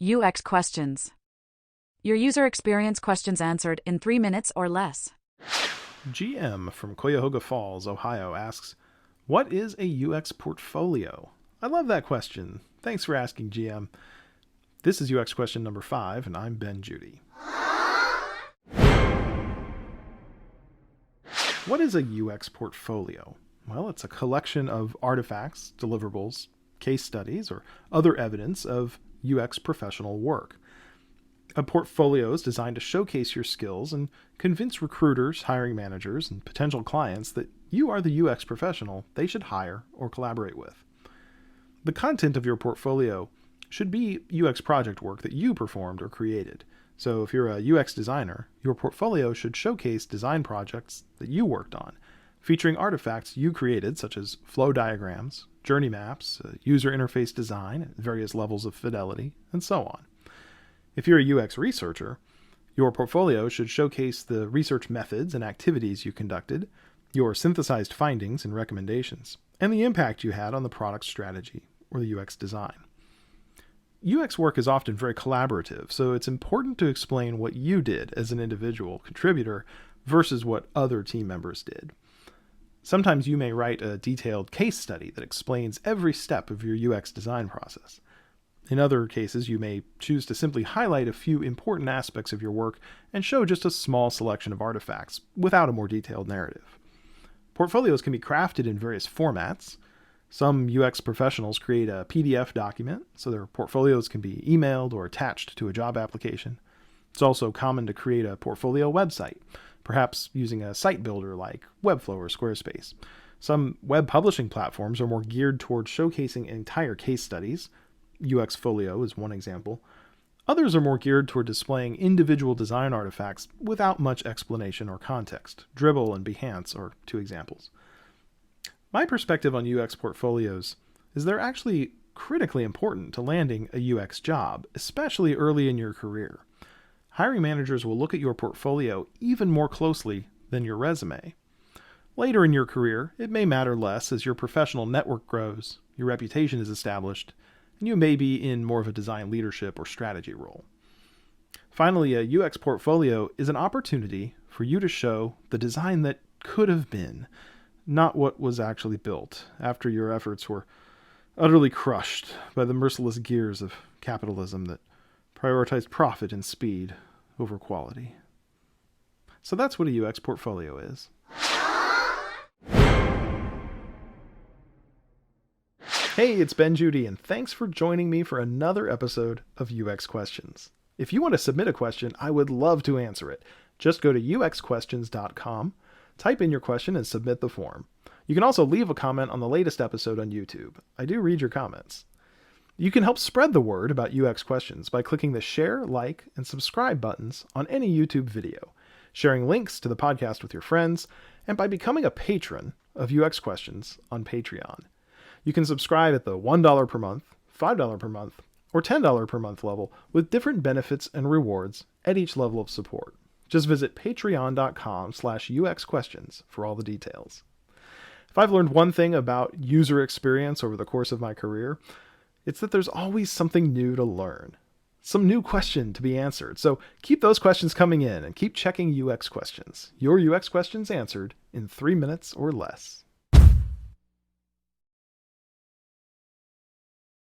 UX questions. Your user experience questions answered in 3 minutes or less. GM from Cuyahoga Falls, Ohio asks, what is a UX portfolio? I love that question. Thanks for asking, GM. This is UX question number 5, and I'm Ben Judy. What is a UX portfolio? Well, it's a collection of artifacts, deliverables, case studies, or other evidence of UX professional work. A portfolio is designed to showcase your skills and convince recruiters, hiring managers, and potential clients that you are the UX professional they should hire or collaborate with. The content of your portfolio should be UX project work that you performed or created. So if you're a UX designer, your portfolio should showcase design projects that you worked on, featuring artifacts you created such as flow diagrams, journey maps, user interface design at various levels of fidelity, and so on. If you're a UX researcher, your portfolio should showcase the research methods and activities you conducted, your synthesized findings and recommendations, and the impact you had on the product strategy or the UX design. UX work is often very collaborative, so it's important to explain what you did as an individual contributor versus what other team members did. Sometimes you may write a detailed case study that explains every step of your UX design process. In other cases, you may choose to simply highlight a few important aspects of your work and show just a small selection of artifacts without a more detailed narrative. Portfolios can be crafted in various formats. Some UX professionals create a PDF document, so their portfolios can be emailed or attached to a job application. It's also common to create a portfolio website, perhaps using a site builder like Webflow or Squarespace. Some web publishing platforms are more geared towards showcasing entire case studies. UXfolio is one example. Others are more geared toward displaying individual design artifacts without much explanation or context. Dribbble and Behance are two examples. My perspective on UX portfolios is they're actually critically important to landing a UX job, especially early in your career. Hiring managers will look at your portfolio even more closely than your resume. Later in your career, it may matter less as your professional network grows, your reputation is established, and you may be in more of a design leadership or strategy role. Finally, a UX portfolio is an opportunity for you to show the design that could have been, not what was actually built after your efforts were utterly crushed by the merciless gears of capitalism that prioritized profit and speed over quality. So that's what a UX portfolio is. Hey, it's Ben Judy, and thanks for joining me for another episode of UX Questions. If you want to submit a question, I would love to answer it. Just go to uxquestions.com, type in your question, and submit the form. You can also leave a comment on the latest episode on YouTube. I do read your comments. You can help spread the word about UX Questions by clicking the share, like, and subscribe buttons on any YouTube video, sharing links to the podcast with your friends, and by becoming a patron of UX Questions on Patreon. You can subscribe at the $1 per month, $5 per month, or $10 per month level with different benefits and rewards at each level of support. Just visit patreon.com/uxquestions for all the details. If I've learned one thing about user experience over the course of my career, it's that there's always something new to learn, some new question to be answered. So keep those questions coming in and keep checking UX Questions. Your UX questions answered in 3 minutes or less.